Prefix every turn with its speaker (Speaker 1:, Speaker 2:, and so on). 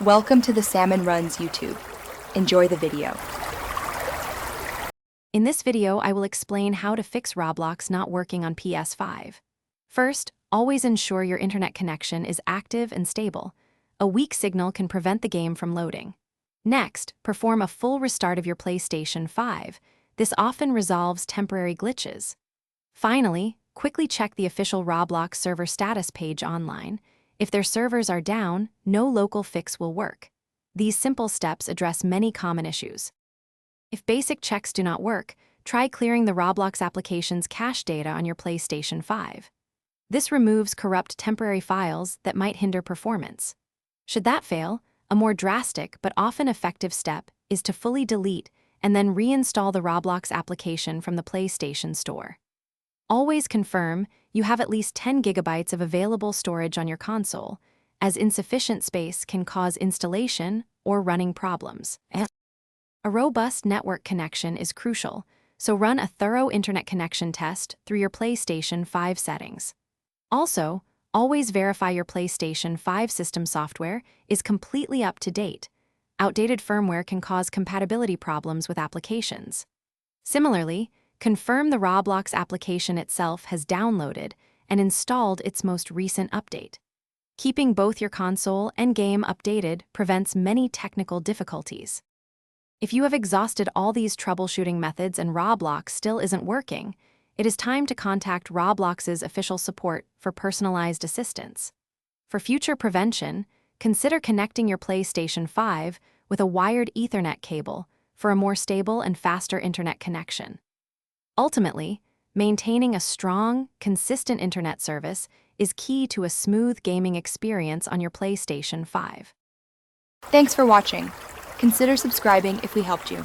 Speaker 1: Welcome to the Salmon Runs YouTube. Enjoy the video.
Speaker 2: In this video, I will explain how to fix Roblox not working on PS5. First, always ensure your internet connection is active and stable. A weak signal can prevent the game from loading. Next, perform a full restart of your PlayStation 5. This often resolves temporary glitches. Finally, quickly check the official Roblox server status page online. If their servers are down, no local fix will work. These simple steps address many common issues. If basic checks do not work, try clearing the Roblox application's cache data on your PlayStation 5. This removes corrupt temporary files that might hinder performance. Should that fail, a more drastic but often effective step is to fully delete and then reinstall the Roblox application from the PlayStation Store. Always confirm you have at least 10 gigabytes of available storage on your console, as insufficient space can cause installation or running problems. A robust network connection is crucial, so run a thorough internet connection test through your PlayStation 5 settings. Also, always verify your PlayStation 5 system software is completely up to date. Outdated firmware can cause compatibility problems with applications. Similarly, confirm the Roblox application itself has downloaded and installed its most recent update. Keeping both your console and game updated prevents many technical difficulties. If you have exhausted all these troubleshooting methods and Roblox still isn't working, it is time to contact Roblox's official support for personalized assistance. For future prevention, consider connecting your PlayStation 5 with a wired Ethernet cable for a more stable and faster internet connection. Ultimately, maintaining a strong, consistent internet service is key to a smooth gaming experience on your PlayStation 5.
Speaker 1: Thanks for watching. Consider subscribing if we helped you.